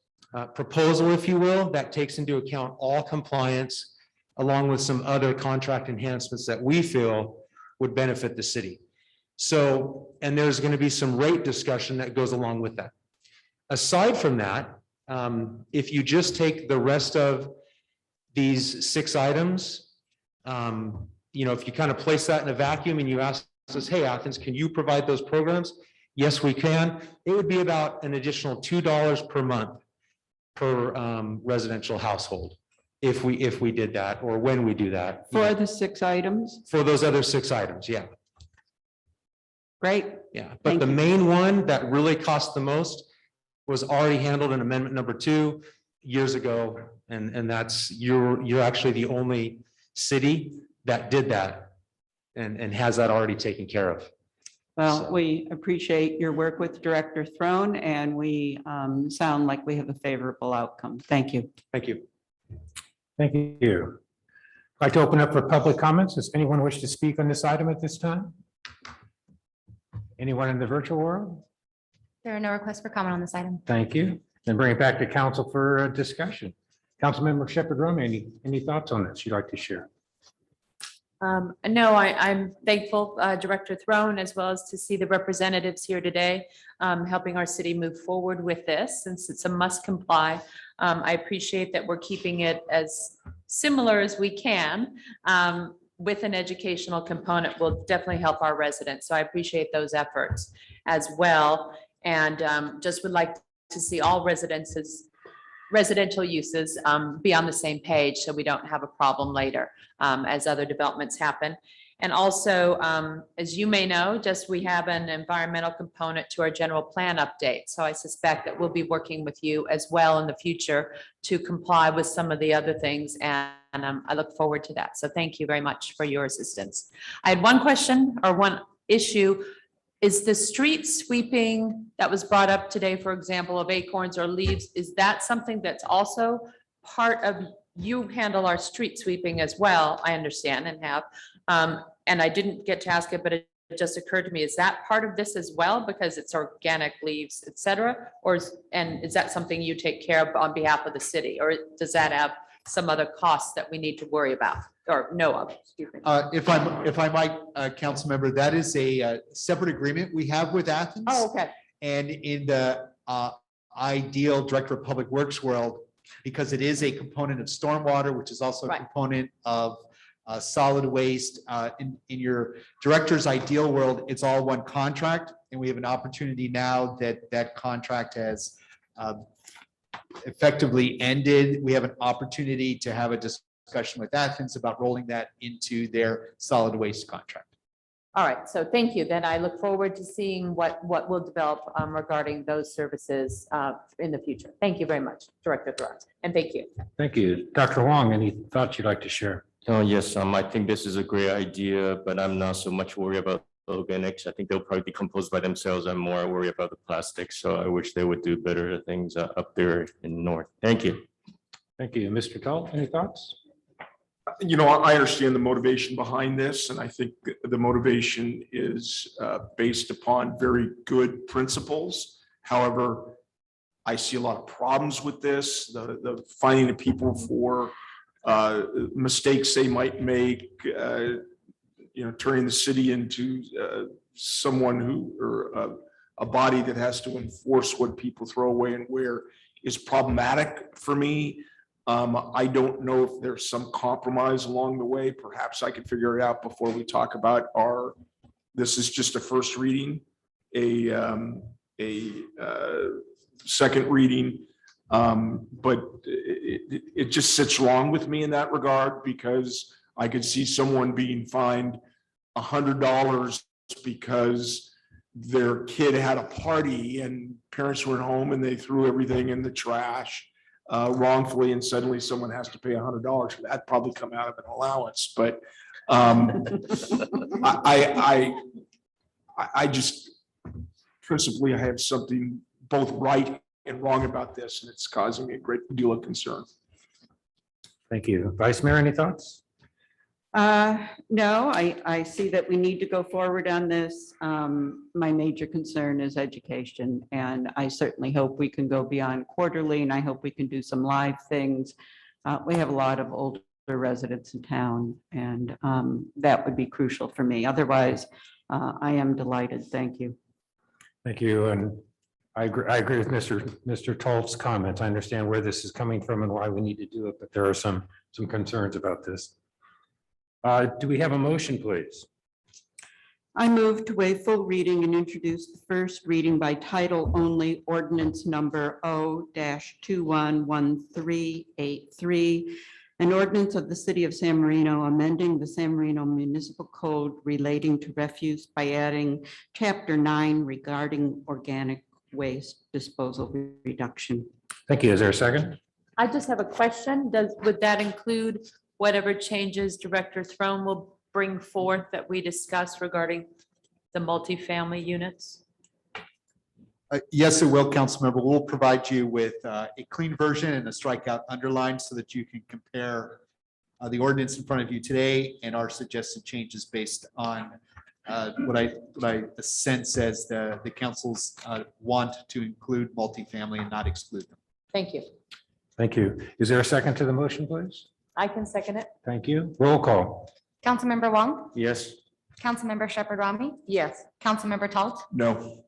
S12: proposal, if you will, that takes into account all compliance, along with some other contract enhancements that we feel would benefit the city. So, and there's going to be some rate discussion that goes along with that. Aside from that, if you just take the rest of these 6 items, if you kind of place that in a vacuum and you ask us, hey, Athens, can you provide those programs? Yes, we can. It would be about an additional $2 per month per residential household if we did that, or when we do that.
S9: For the 6 items?
S12: For those other 6 items, yeah.
S9: Great.
S12: Yeah, but the main one that really cost the most was already handled in amendment number 2 years ago. And that's, you're actually the only city that did that and has that already taken care of.
S9: Well, we appreciate your work with Director Throne, and we sound like we have a favorable outcome. Thank you.
S12: Thank you.
S1: Thank you. I'd like to open up for public comments. Does anyone wish to speak on this item at this time? Anyone in the virtual world?
S3: There are no requests for comment on this item.
S1: Thank you. Then bring it back to council for discussion. Councilmember Shepherd Rum, any thoughts on this you'd like to share?
S8: No, I'm thankful, Director Throne, as well as to see the representatives here today, helping our city move forward with this, since it's a must comply. I appreciate that we're keeping it as similar as we can, with an educational component will definitely help our residents. So I appreciate those efforts as well. And just would like to see all residential uses be on the same page, so we don't have a problem later as other developments happen. And also, as you may know, we have an environmental component to our general plan update. So I suspect that we'll be working with you as well in the future to comply with some of the other things. And I look forward to that. So thank you very much for your assistance. I had one question or one issue. Is the street sweeping that was brought up today, for example, of acorns or leaves, is that something that's also part of, you handle our street sweeping as well, I understand and have. And I didn't get to ask it, but it just occurred to me, is that part of this as well? Because it's organic leaves, et cetera? And is that something you take care of on behalf of the city? Or does that have some other costs that we need to worry about or know of? Excuse me.
S11: If I might, council member, that is a separate agreement we have with Athens.
S8: Oh, okay.
S11: And in the ideal Director of Public Works world, because it is a component of stormwater, which is also a
S8: Right.
S11: component of solid waste, in your director's ideal world, it's all one contract. And we have an opportunity now that that contract has effectively ended. We have an opportunity to have a discussion with Athens about rolling that into their solid waste contract.
S8: All right, so thank you. Then I look forward to seeing what we'll develop regarding those services in the future. Thank you very much, Director Thrones, and thank you.
S1: Thank you. Dr. Wong, any thoughts you'd like to share?
S10: Oh, yes, I think this is a great idea, but I'm not so much worried about organics. I think they'll probably decompose by themselves. I'm more worried about the plastic, so I wish they would do better things up there in the north. Thank you.
S1: Thank you. Mr. Tull, any thoughts?
S2: I understand the motivation behind this, and I think the motivation is based upon very good principles. However, I see a lot of problems with this, the finding the people for mistakes they might make, turning the city into someone or a body that has to enforce what people throw away and where is problematic for me. I don't know if there's some compromise along the way. Perhaps I could figure it out before we talk about this is just a first reading, a second reading. But it just sits wrong with me in that regard, because I could see someone being fined $100 because their kid had a party and parents weren't home and they threw everything in the trash wrongfully, and suddenly someone has to pay $100 for that. Probably come out of an allowance, but I just principally I have something both right and wrong about this, and it's causing me a great deal of concern.
S1: Thank you. Vice Mayor, any thoughts?
S9: No, I see that we need to go forward on this. My major concern is education, and I certainly hope we can go beyond quarterly, and I hope we can do some live things. We have a lot of older residents in town, and that would be crucial for me. Otherwise, I am delighted. Thank you.
S1: Thank you. And I agree with Mr. Tolt's comments. I understand where this is coming from and why we need to do it, but there are some concerns about this. Do we have a motion, please?
S9: I move to waive full reading and introduce the first reading by title only, ordinance number O-211383, an ordinance of the city of San Marino amending the San Marino Municipal Code relating to refuse by adding chapter 9 regarding organic waste disposal reduction.
S1: Thank you. Is there a second?
S8: I just have a question. Would that include whatever changes Director Throne will bring forth that we discuss regarding the multifamily units?
S11: Yes, it will, Councilmember. We'll provide you with a clean version and a strikeout underline so that you can compare the ordinance in front of you today and our suggested changes based on what I sense as the council's want to include multifamily and not exclude them.
S8: Thank you.
S1: Thank you. Is there a second to the motion, please?
S8: I can second it.
S1: Thank you. Roll call.
S3: Councilmember Wong,
S10: Yes.
S3: Councilmember Shepherd Rami,
S8: Yes.
S3: Councilmember Talt,
S2: No.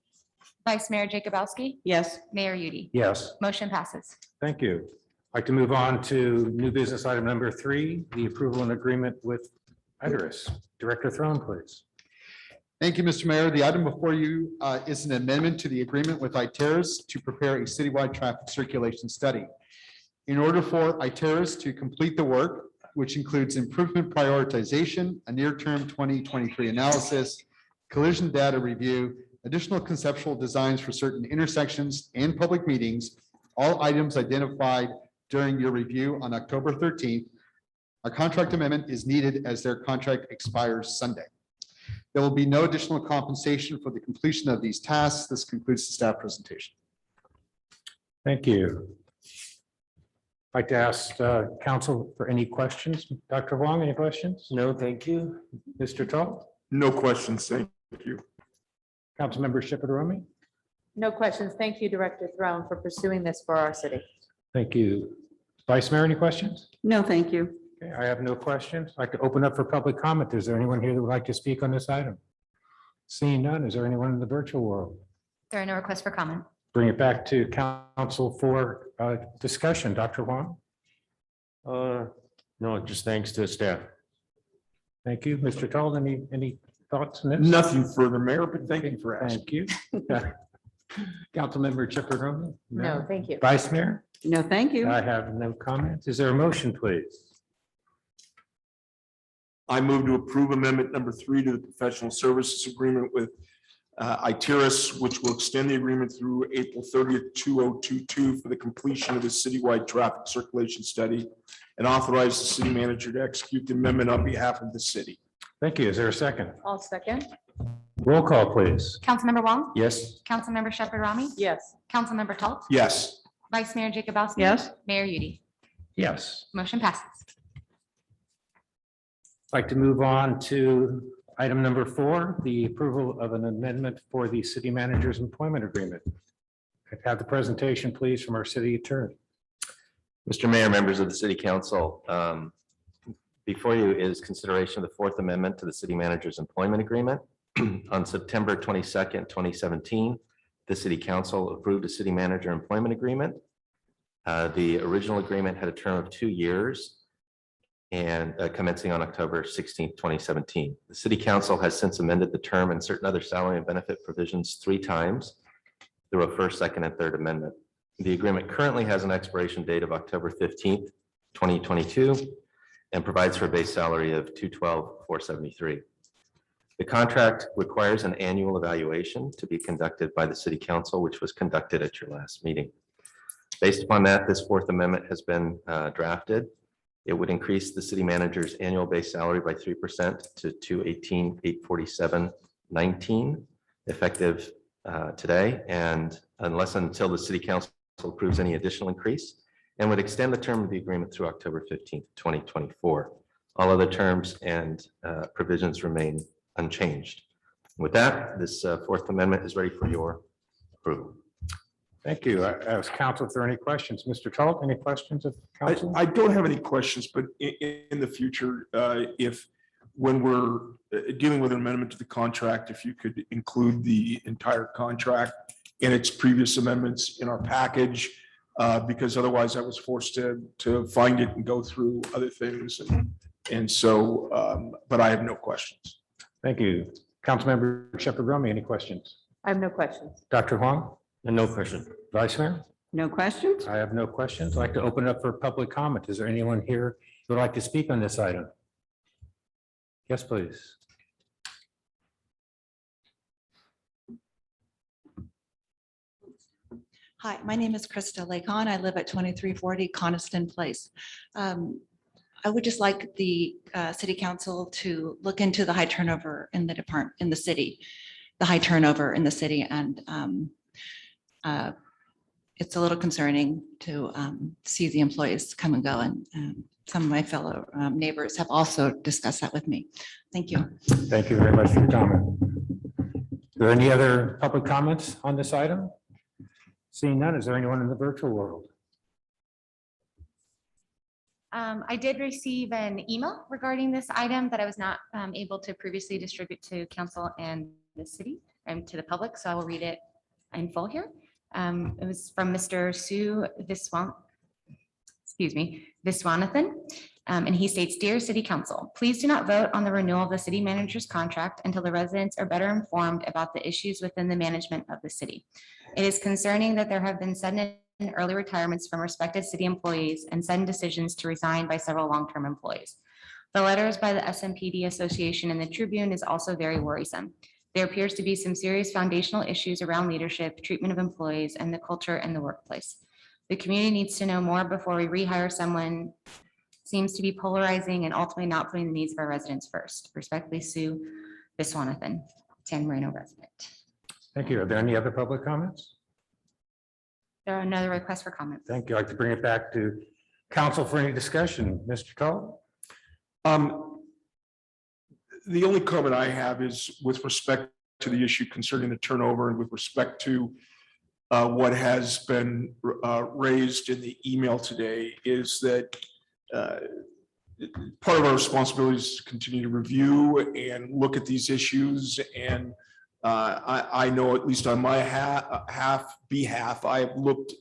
S3: Vice Mayor Jacobowski,
S9: Yes.
S3: Mayor Udi.
S1: Yes.
S3: Motion passes.
S1: Thank you. I'd like to move on to new business item number 3, the approval and agreement with Idaris. Director Throne, please.
S11: Thank you, Mr. Mayor. The item before you is an amendment to the agreement with Iteris to prepare a citywide traffic circulation study. In order for Iteris to complete the work, which includes improvement prioritization, a near-term 2023 analysis, collision data review, additional conceptual designs for certain intersections and public meetings, all items identified during your review on October 13th, a contract amendment is needed as their contract expires Sunday. There will be no additional compensation for the completion of these tasks. This concludes the staff presentation.
S1: Thank you. I'd like to ask council for any questions. Dr. Wong, any questions?
S10: No, thank you.
S1: Mr. Tall?
S2: No questions. Thank you.
S1: Councilmember Shepherd Rami?
S8: No questions. Thank you, Director Throne, for pursuing this for our city.
S1: Thank you. Vice Mayor, any questions?
S9: No, thank you.
S1: Okay, I have no questions. I'd like to open up for public comment. Is there anyone here that would like to speak on this item? Seeing none, is there anyone in the virtual world?
S3: There are no requests for comment.
S1: Bring it back to council for discussion. Dr. Wong?
S10: No, just thanks to the staff.
S1: Thank you. Mr. Tall, any thoughts on this?
S2: Nothing further, Mayor, but thank you for asking.
S1: Thank you. Councilmember Shepherd Rami?
S8: No, thank you.
S1: Vice Mayor?
S9: No, thank you.
S1: I have no comments. Is there a motion, please?
S2: I move to approve amendment number 3 to the professional services agreement with Iteris, which will extend the agreement through April 30th, 2022 for the completion of the citywide traffic circulation study, and authorize the city manager to execute the amendment on behalf of the city.
S1: Thank you. Is there a second?
S8: I'll second.
S1: Roll call, please.
S3: Councilmember Wong,
S12: Yes.
S3: Councilmember Shepherd Rami,
S8: Yes.
S3: Councilmember Talt,
S2: Yes.
S3: Vice Mayor Jacobowski.
S8: Yes.
S3: Mayor Udi.
S1: Yes.
S3: Motion passes.
S1: I'd like to move on to item number 4, the approval of an amendment for the city manager's employment agreement. I'd have the presentation, please, from our city attorney.
S6: Mr. Mayor, members of the city council, before you is consideration of the Fourth Amendment to the city manager's employment agreement. On September 22nd, 2017, the city council approved a city manager employment agreement. The original agreement had a term of 2 years and commencing on October 16th, 2017. The city council has since amended the term and certain other salary and benefit provisions 3 times through a first, second, and third amendment. The agreement currently has an expiration date of October 15th, 2022, and provides for a base salary of $212,473. The contract requires an annual evaluation to be conducted by the city council, which was conducted at your last meeting. Based upon that, this Fourth Amendment has been drafted. It would increase the city manager's annual base salary by 3% to $218,847.19 effective today, and unless until the city council approves any additional increase, and would extend the term of the agreement through October 15th, 2024. All other terms and provisions remain unchanged. With that, this Fourth Amendment is ready for your approval.
S1: Thank you. As counsel, if there are any questions, Mr. Talt, any questions of council?
S2: I don't have any questions, but in the future, when we're dealing with an amendment to the contract, if you could include the entire contract and its previous amendments in our package, because otherwise I was forced to find it and go through other things. And so, but I have no questions.
S1: Thank you. Councilmember Shepherd Rami, any questions?
S8: I have no questions.
S1: Dr. Huang?
S10: No question.
S1: Vice Mayor?
S9: No questions?
S1: I have no questions. I'd like to open it up for public comment. Is there anyone here who would like to speak on this item? Yes, please.
S13: Hi, my name is Krista Lakon. I live at 2340 Coniston Place. I would just like the city council to look into the high turnover in the department, in the city, the high turnover in the city. And it's a little concerning to see the employees come and go. And some of my fellow neighbors have also discussed that with me. Thank you.
S1: Thank you very much for your comment. Are there any other public comments on this item? Seeing none, is there anyone in the virtual world?
S3: I did receive an email regarding this item that I was not able to previously distribute to council and the city and to the public, so I will read it in full here. It was from Mr. Sue Viswanathan. And he states, "Dear City Council, please do not vote on the renewal of the city manager's contract until the residents are better informed about the issues within the management of the city. It is concerning that there have been sudden and early retirements from respected city employees and sudden decisions to resign by several long-term employees. The letters by the SMPD Association and the Tribune is also very worrisome. There appears to be some serious foundational issues around leadership, treatment of employees, and the culture in the workplace. The community needs to know more before we rehire someone seems to be polarizing and ultimately not putting the needs of our residents first. Respectfully, Sue Viswanathan, San Marino resident."
S1: Thank you. Are there any other public comments?
S3: There are another request for comment.
S1: Thank you. I'd like to bring it back to council for any discussion. Mr. Tall?
S2: The only comment I have is with respect to the issue concerning the turnover and with respect to what has been raised in the email today is that part of our responsibility is to continue to review and look at these issues. And I know, at least on my behalf, I have looked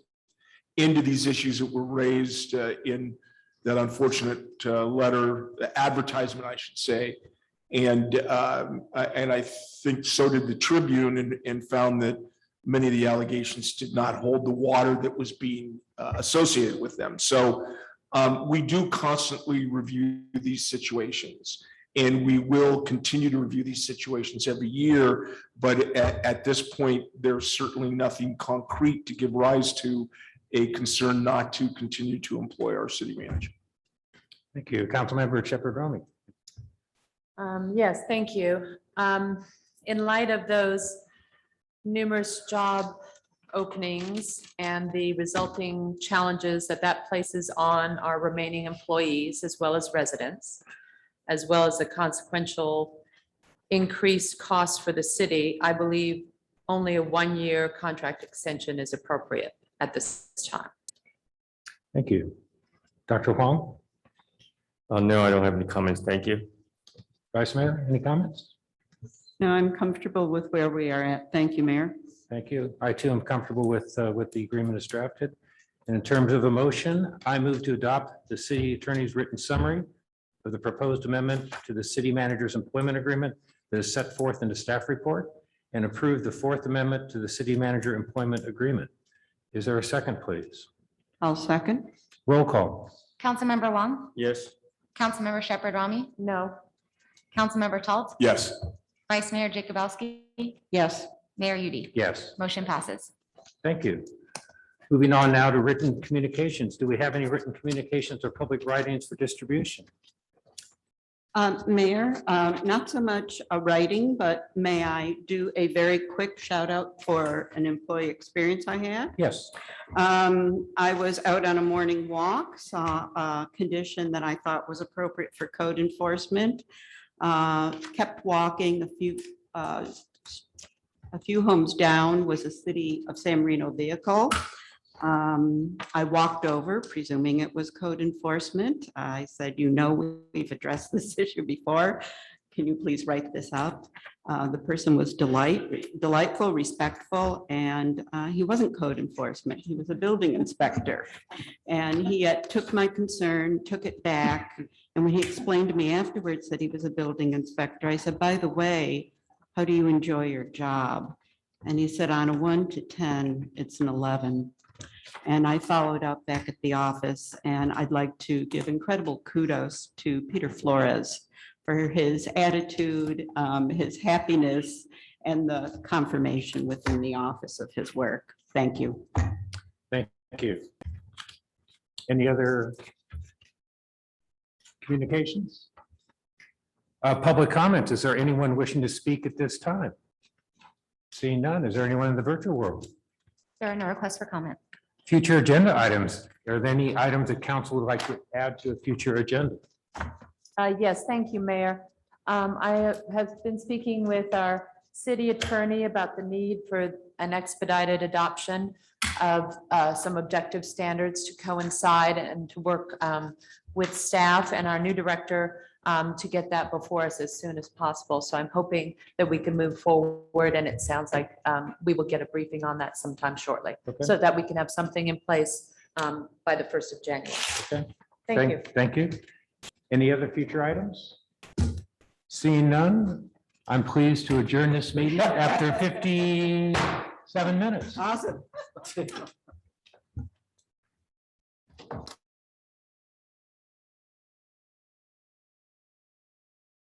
S2: into these issues that were raised in that unfortunate letter, advertisement, I should say. And I think so did the Tribune, and found that many of the allegations did not hold the water that was being associated with them. So we do constantly review these situations. And we will continue to review these situations every year, but at this point, there's certainly nothing concrete to give rise to a concern not to continue to employ our city manager.
S1: Thank you. Councilmember Shepherd Romney.
S8: Yes, thank you. In light of those numerous job openings and the resulting challenges that that places on our remaining employees as well as residents, as well as the consequential increased cost for the city, I believe only a one-year contract extension is appropriate at this time.
S1: Thank you. Dr. Huang,
S10: No, I don't have any comments. Thank you.
S1: Vice Mayor, any comments?
S9: No, I'm comfortable with where we are at. Thank you, Mayor.
S1: Thank you. I too am comfortable with the agreement as drafted. And in terms of a motion, I move to adopt the city attorney's written summary of the proposed amendment to the city manager's employment agreement that is set forth in the staff report and approve the fourth amendment to the city manager employment agreement. Is there a second, please?
S9: I'll second.
S1: Roll call.
S3: Councilmember Wong,
S10: Yes.
S3: Councilmember Shepherd Rami,
S8: No.
S3: Councilmember Talt,
S2: Yes.
S3: Vice Mayor Jacobowski,
S9: Yes.
S3: Mayor Udi.
S1: Yes.
S3: Motion passes.
S1: Thank you. Moving on now to written communications. Do we have any written communications or public writings for distribution?
S9: Mayor, not so much a writing, but may I do a very quick shout out for an employee experience I had?
S1: Yes.
S9: I was out on a morning walk, saw a condition that I thought was appropriate for code enforcement. Kept walking a few homes down was a city of San Marino vehicle. I walked over, presuming it was code enforcement. I said, we've addressed this issue before. Can you please write this up? The person was delightful, respectful, and he wasn't code enforcement. He was a building inspector. And he took my concern, took it back. And when he explained to me afterwards that he was a building inspector, I said, by the way, how do you enjoy your job? And he said, on a 1 to 10, it's an 11. And I followed up back at the office, and I'd like to give incredible kudos to Peter Flores for his attitude, his happiness, and the confirmation within the office of his work. Thank you.
S1: Thank you. Any other communications? Public comment. Is there anyone wishing to speak at this time? Seeing none. Is there anyone in the virtual world?
S3: There are no requests for comment.
S1: Future agenda items. Are there any items that council would like to add to a future agenda?
S8: Yes, thank you, Mayor. I have been speaking with our city attorney about the need for an expedited adoption of some objective standards to coincide and to work with staff and our new director to get that before us as soon as possible. So I'm hoping that we can move forward, and it sounds like we will get a briefing on that sometime shortly,
S1: Okay.
S8: so that we can have something in place by the 1st of January.
S1: Okay.
S8: Thank you.
S1: Thank you. Any other future items? Seeing none, I'm pleased to adjourn this meeting after 57 minutes.
S9: Awesome.